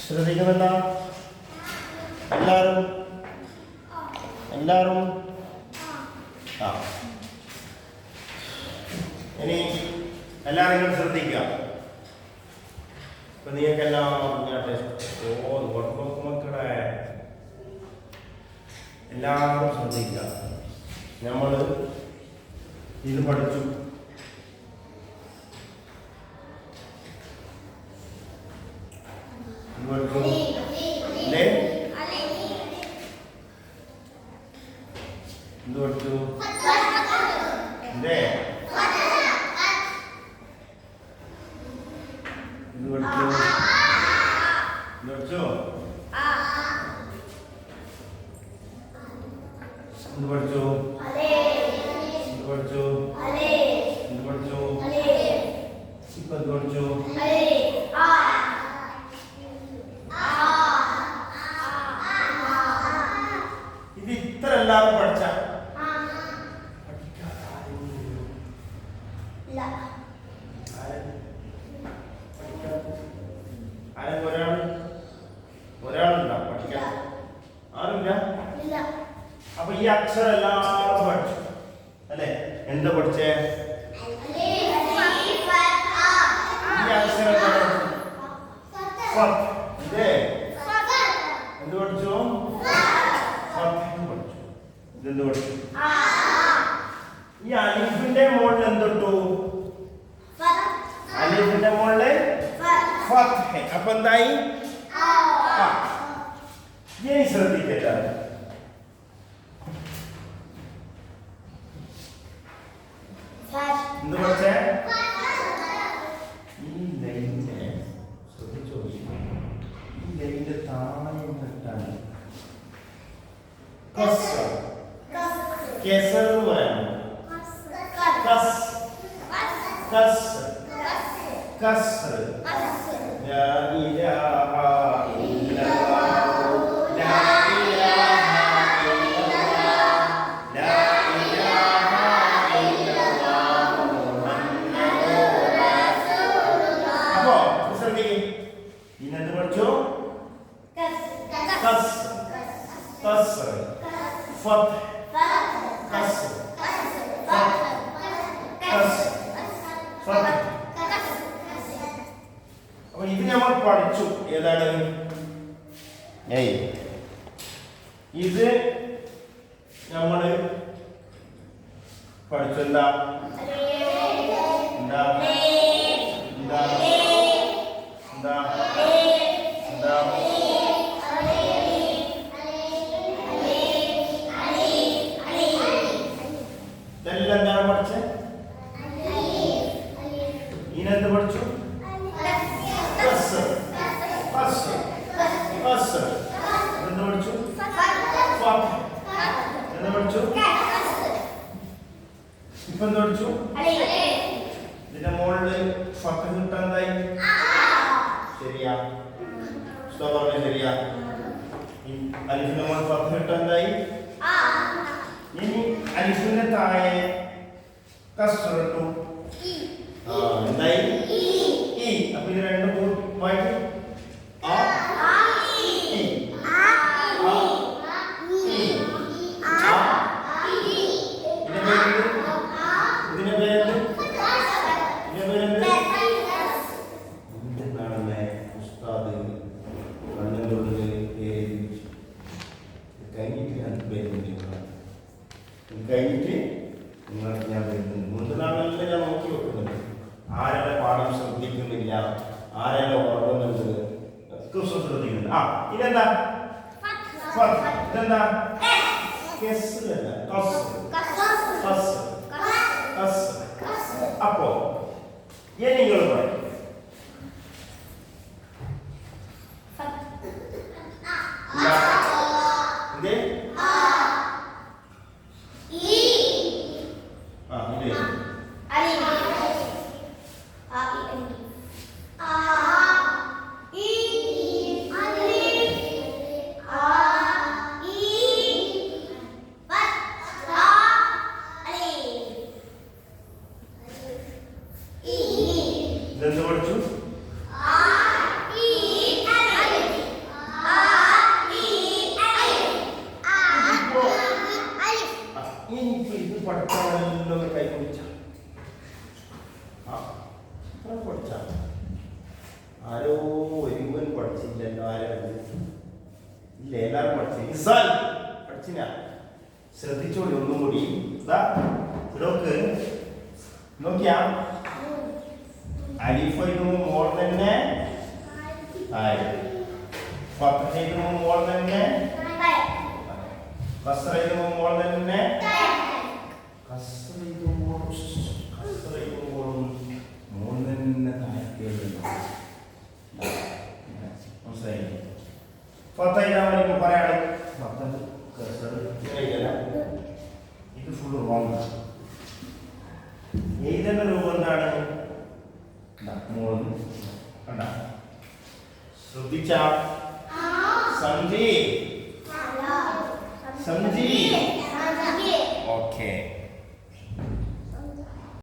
ശ്രദ്ധിക്കുന്നുണ്ടോ എല്ലാവരും? എല്ലാവരും ആ ഇനി എല്ലാവരും ശ്രദ്ധിക്കുക. ഇപ്പൊ നിങ്ങൾക്കെല്ലാം മക്കളെ എല്ലാവരും ശ്രദ്ധിക്കുക. നമ്മൾ ഇത് പഠിച്ചു. അല്ലേ? എന്ത് പഠിച്ചു? അല്ലേ? എന്ത് പഠിച്ചു? എന്ത് പഠിച്ചു? എന്ത് പഠിച്ചു? എന്ത് പഠിച്ചു? എന്ത് പഠിച്ചു? ഇപ്പൊ എന്ത് പഠിച്ചു? ഇത് ഇത്ര എല്ലാവരും പഠിച്ച ഒരാളുണ്ടോ പഠിക്കാൻ? ആരുമില്ല. അപ്പൊ ഈ അക്ഷരം എല്ലാവരും പഠിച്ചു അല്ലെ? എന്താ പഠിച്ചേ? ഈ അക്ഷരം എന്ത് പഠിച്ചു? പഠിച്ചു. ഇതെന്ത് പഠിച്ചു? ഈ അലിഫിന്റെ മുകളിൽ എന്തിട്ടു? അലിഫിന്റെ മുകളില് ഫത്ഹ്. അപ്പൊ എന്തായി? ഇനി ശ്രദ്ധിക്കട്ടെ. എന്ത് പഠിച്ചേ? ഈ ലൈനിനെ ശ്രദ്ധിച്ചോ. ഈ ലൈനിന്റെ താഴെ കിട്ടാൻ കസ്ർ എന്ന് പറയാം. കസ്ർ ലാ ഇലാഹ ഇല്ലല്ലാഹ് ലാ ഇലാഹ ഇല്ലല്ലാഹ് ലാ ഇലാഹ ഇല്ലല്ലാഹ് മുഹമ്മദുർ റസൂലുള്ളാഹ്. അപ്പോ ശ്രദ്ധിക്കൂ. ഇന്നെന്ത് പഠിച്ചു? കസ്ർ ഫത്ഹ് കസ്ർ ഫത്ഹ്. അപ്പൊ ഇത് നമ്മൾ പഠിച്ചു. ഏതാണ്? ഇത് നമ്മള് പഠിച്ചു. എന്താ എന്താ എന്താ എന്താ എന്താ? ഇതെല്ലാം എന്താണ് പഠിച്ചത്? ഇതിനെന്ത് പഠിച്ചു? എന്ത് പഠിച്ചു? എന്ത് പഠിച്ചു? ഇപ്പൊ എന്ത് പഠിച്ചു? ഇതിന്റെ മുകളില് ഫത്ഹ് കിട്ടാൻ എന്തായി? ശരിയാ? പറഞ്ഞ ശരിയാ? അലിഫിന്റെ മുകളിൽ ഫത്ഹ് കിട്ടാൻ എന്തായി? ഇനി അലിഫിന്റെ താഴെ കസ്ർ ഇട്ടു. എന്തായി? ഈ. അപ്പൊ ഇത് രണ്ടും വായിക്കും. കഴിഞ്ഞിട്ട് ഞാൻ വരുന്നുണ്ട്. മുൻപ് നാളെല്ലാം ഞാൻ നോക്കി വെക്കുന്നുണ്ട്. ആരുടെ പാഠം ശ്രദ്ധിക്കുന്നില്ല, ആരുടെ ഓർമ്മയുണ്ട് ഒക്കെ ശ്രദ്ധിക്കുന്നുണ്ട്. ഇതെന്താ? ഇതെന്താ? അപ്പോ നിങ്ങൾ പറയും ഇതെന്ത് ആരോ ഒരുവൻ പഠിച്ചില്ലല്ലോ. ആരാണ്? ഇല്ല, എല്ലാവരും പഠിച്ചു. ഇസാൽ പഠിച്ചില്ല. ശ്രദ്ധിച്ചോളി ഒന്നും കൂടി. നോക്ക്, നോക്കിയാ അലിഫിനു മോൾ തന്നെ ഫത്ഹയിനു മോൾ തന്നെ കസ്റയിനു മോൾ തന്നെ മോൾ തന്നെ താഴ്ത്തിയല്ലോ. മനസ്സിലായി? ഫത്ഹയിനാ വരുമ്പോൾ പറയാണ് ഇത് ഫുള്ള് റോങ്. എഴുതേണ്ട രൂപം എന്താണ്? കണ്ട, ശ്രദ്ധിച്ച സംജി സംജി